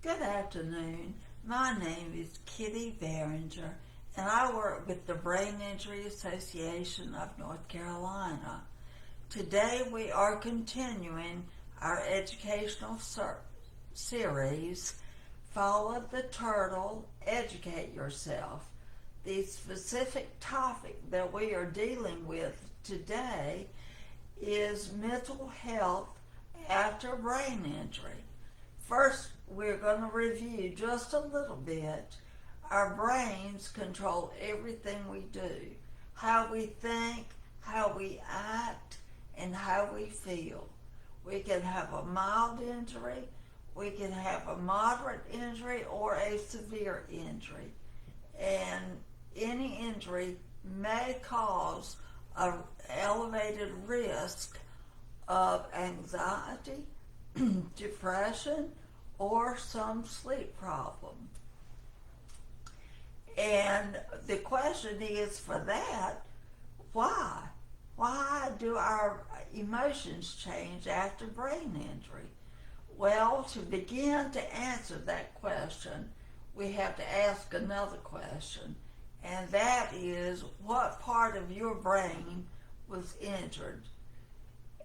Good afternoon. My name is Kitty Barringer, and I work with the Brain Injury Association of North Carolina. Today we are continuing our educational series, Follow the Turtle, Educate Yourself. The specific topic that we are dealing with today is mental health after brain injury. First, we're going to review just a little bit. Our brains control everything we do, how we think, how we act, and how we feel. We can have a mild injury, we can have a moderate injury, or a severe injury. And any injury may cause an elevated risk of anxiety, depression, or some sleep problem. And the question is, for that, why? Why do our emotions change after brain injury? Well, to begin to answer that question, we have to ask another question, and that is, what part of your brain was injured?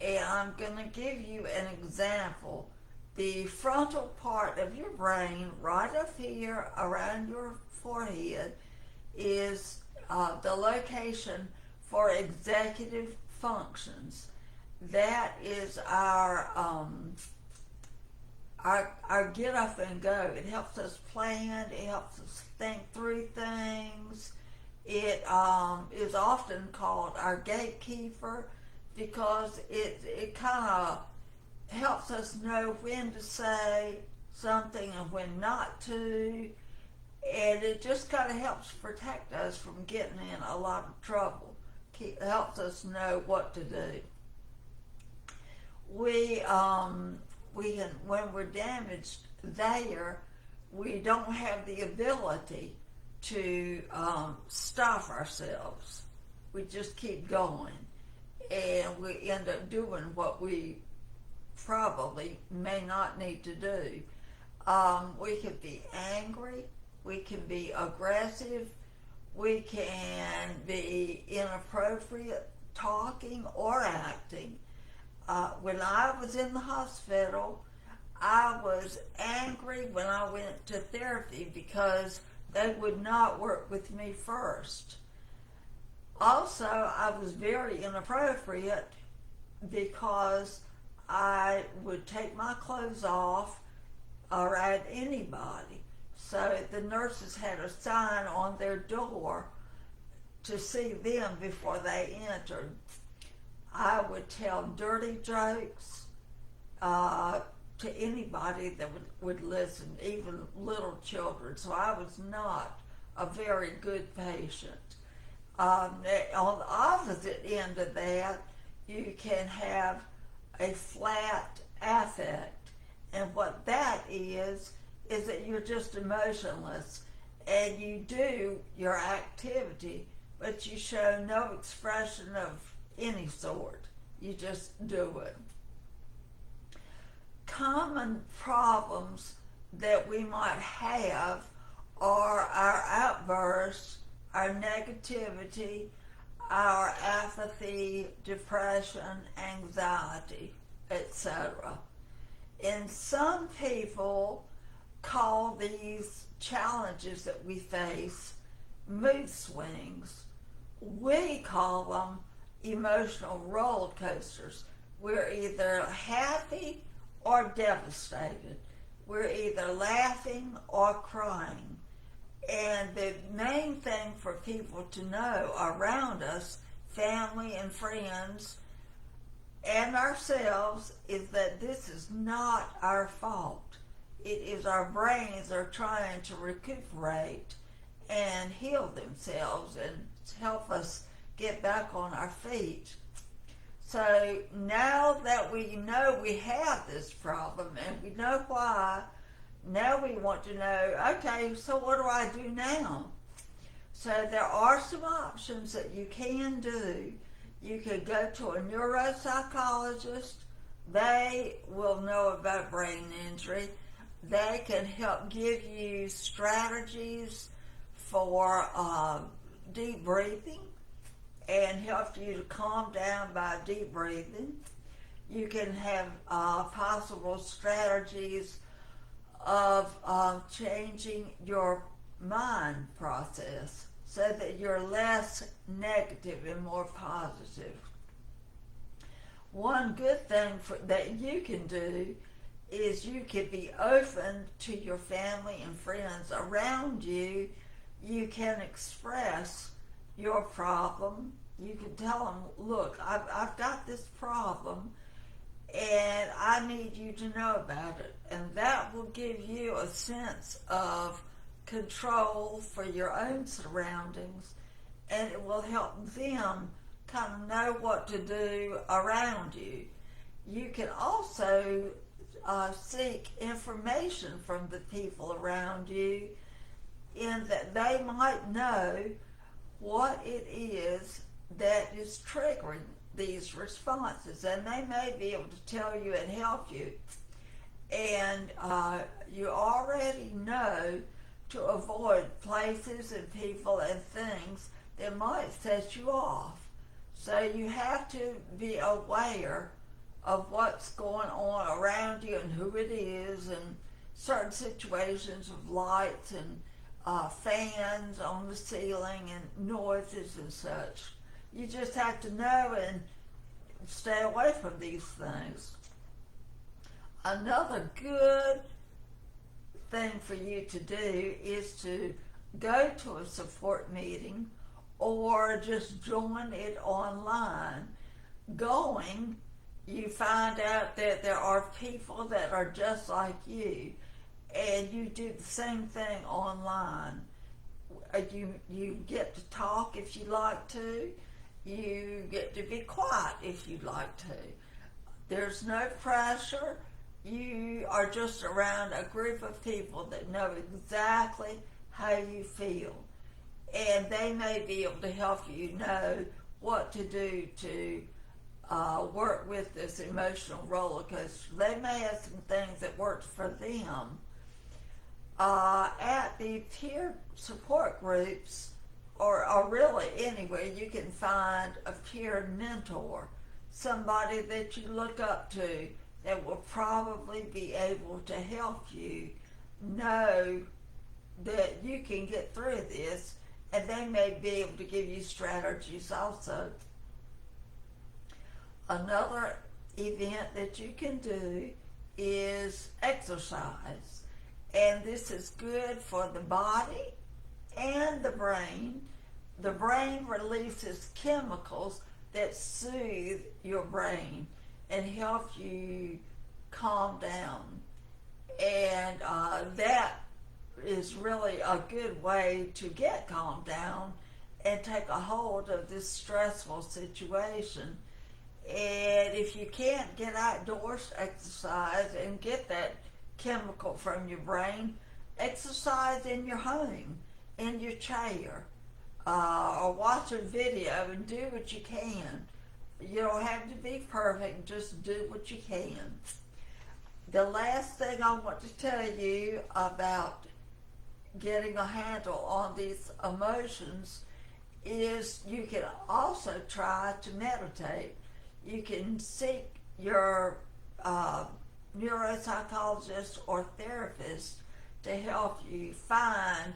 And I'm going to give you an example. The frontal part of your brain, right up here around your forehead, is the location for executive functions. That is our get up and go. It helps us plan. It helps us think through things. It is often called our gatekeeper, because it kind of helps us know when to say something and when not to, and it just kind of helps protect us from getting in a lot of trouble. It helps us know what to do. We can, when we're damaged there, we don't have the ability to stop ourselves. We just keep going, and we end up doing what we probably may not need to do. We can be angry, we can be aggressive, we can be inappropriate talking or acting. When I was in the hospital, I was angry when I went to therapy because they would not work with me first. Also, I was very inappropriate because I would take my clothes off around anybody. So the nurses had a sign on their door to see them before they entered. I would tell dirty jokes to anybody that would listen, even little children. So I was not a very good patient. On the opposite end of that, you can have a flat affect, and what that is that you're just emotionless, and you do your activity, but you show no expression of any sort. You just do it. Common problems that we might have are our outbursts, our negativity, our apathy, depression, anxiety, etc. And some people call these challenges that we face mood swings. We call them emotional roller coasters. We're either happy or devastated. We're either laughing or crying. And the main thing for people to know around us, family and friends, and ourselves, is that this is not our fault. It is our brains are trying to recuperate and heal themselves and help us get back on our feet. So now that we know we have this problem and we know why, now we want to know, okay, so what do I do now? So there are some options that you can do. You could go to a neuropsychologist. They will know about brain injury. They can help give you strategies for deep breathing and help you to calm down by deep breathing. You can have possible strategies of changing your mind process so that you're less negative and more positive. One good thing that you can do is you can be open to your family and friends around you. You can express your problem. You can tell them, look, I've got this problem and I need you to know about it. And that will give you a sense of control for your own surroundings, and it will help them kind of know what to do around you. You can also seek information from the people around you, in that they might know what it is that is triggering these responses, and they may be able to tell you and help you. And you already know to avoid places and people and things that might set you off. So you have to be aware of what's going on around you and who it is, and certain situations of lights and fans on the ceiling and noises and such. You just have to know and stay away from these things. Another good thing for you to do is to go to a support meeting or just join it online. Going, you find out that there are people that are just like you, and you do the same thing online. You get to talk if you like to. You get to be quiet if you'd like to. There's no pressure. You are just around a group of people that know exactly how you feel. And they may be able to help you know what to do to work with this emotional roller coaster. They may have some things that work for them. At the peer support groups, or really anywhere, you can find a peer mentor, somebody that you look up to that will probably be able to help you know that you can get through this, and they may be able to give you strategies also. Another event that you can do is exercise, and this is good for the body and the brain. The brain releases chemicals that soothe your brain and help you calm down, and that is really a good way to get calmed down and take a hold of this stressful situation. And if you can't get outdoors to exercise and get that chemical from your brain, exercise in your home, in your chair, or watch a video and do what you can. You don't have to be perfect, just do what you can. The last thing I want to tell you about getting a handle on these emotions is you can also try to meditate. You can seek your neuropsychologist or therapist to help you find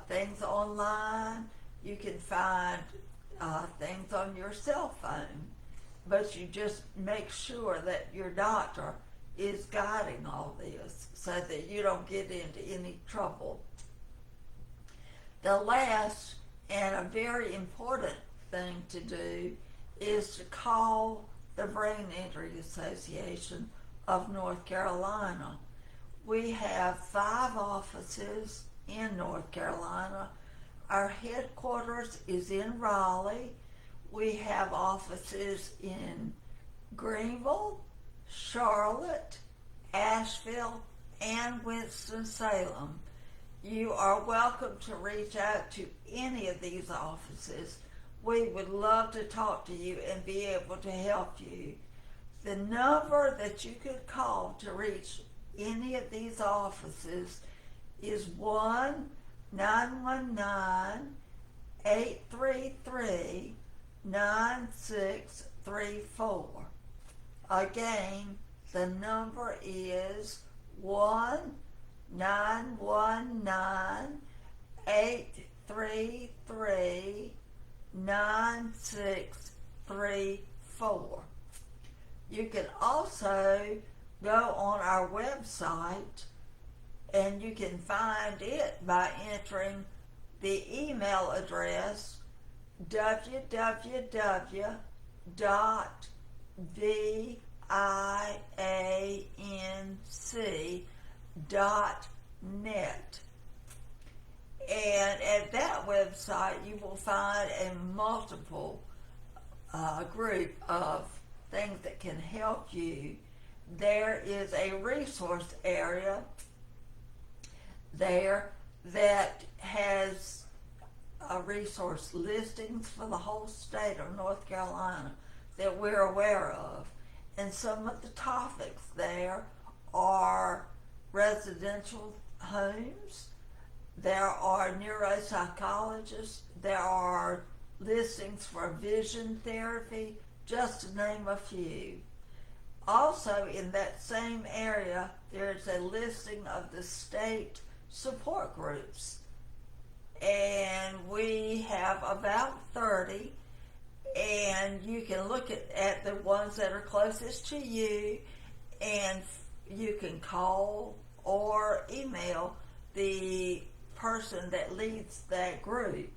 things online. You can find things on your cell phone, but you just make sure that your doctor is guiding all this so that you don't get into any trouble. The last and a very important thing to do is to call the Brain Injury Association of North Carolina. We have 5 offices in North Carolina. Our headquarters is in Raleigh. We have offices in Greenville, Charlotte, Asheville, and Winston-Salem. You are welcome to reach out to any of these offices. We would love to talk to you and be able to help you. The number that you could call to reach any of these offices is 1-919-833-9634. Again, the number is 1-919-833-9634. You can also go on our website and you can find it by entering the email address www.bianc.net. And at that website you will find a multiple group of things that can help you. There is a resource area there that has resource listings for the whole state of North Carolina that we're aware of. And some of the topics there are residential homes, there are neuropsychologists, there are listings for vision therapy, just to name a few. Also in that same area, there's a listing of the state support groups. And we have about 30, and you can look at the ones that are closest to you, and you can call or email the person that leads that group.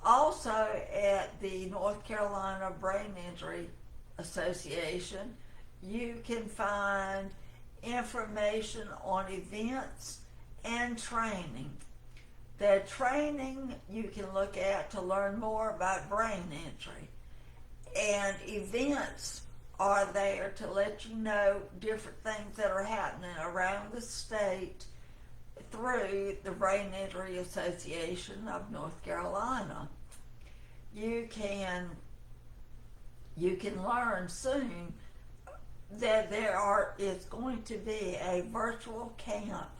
Also at the North Carolina Brain Injury Association, you can find information on events and training. The training you can look at to learn more about brain injury, and events are there to let you know different things that are happening around the state through the Brain Injury Association of North Carolina. You can learn soon that is going to be a virtual camp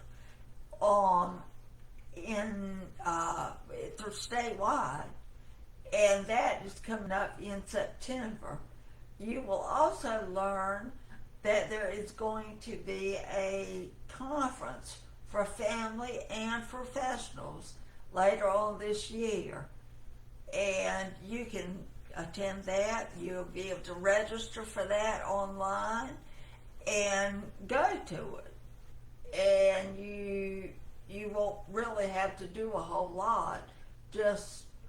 through statewide, and that is coming up in September. You will also learn that there is going to be a conference for family and professionals later on this year, and you can attend that. You'll be able to register for that online and go to it, and you won't really have to do a whole lot.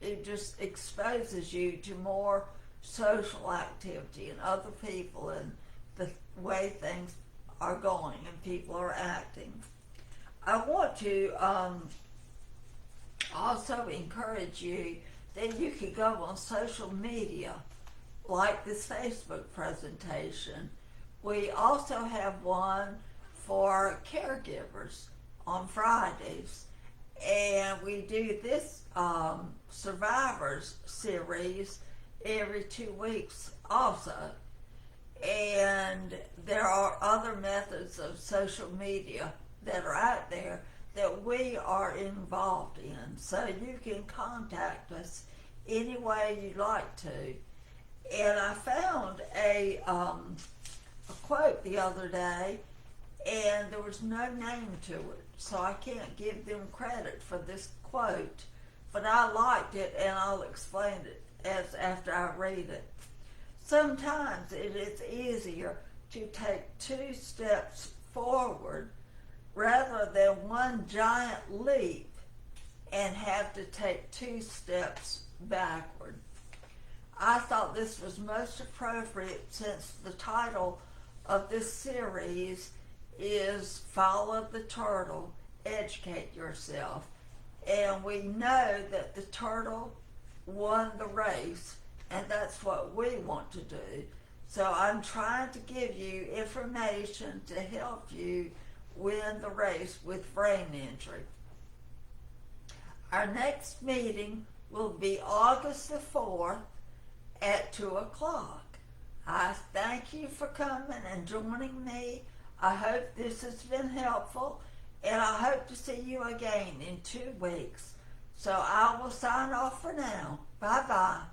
It just exposes you to more social activity and other people and the way things are going and people are acting. I want to also encourage you that you could go on social media, like this Facebook presentation. We also have one for caregivers on Fridays, and we do this Survivors series every 2 weeks also. And there are other methods of social media that are out there that we are involved in, so you can contact us any way you'd like to. And I found a quote the other day, and there was no name to it, so I can't give them credit for this quote, but I liked it, and I'll explain it after I read it. Sometimes it is easier to take 2 steps forward rather than one giant leap and have to take 2 steps backward. I thought this was most appropriate since the title of this series is Follow the Turtle, Educate Yourself. And we know that the turtle won the race, and that's what we want to do. So I'm trying to give you information to help you win the race with brain injury. Our next meeting will be August the 4th at 2 o'clock. I thank you for coming and joining me I hope this has been helpful, and I hope to see you again in 2 weeks. So I will sign off for now. Bye bye.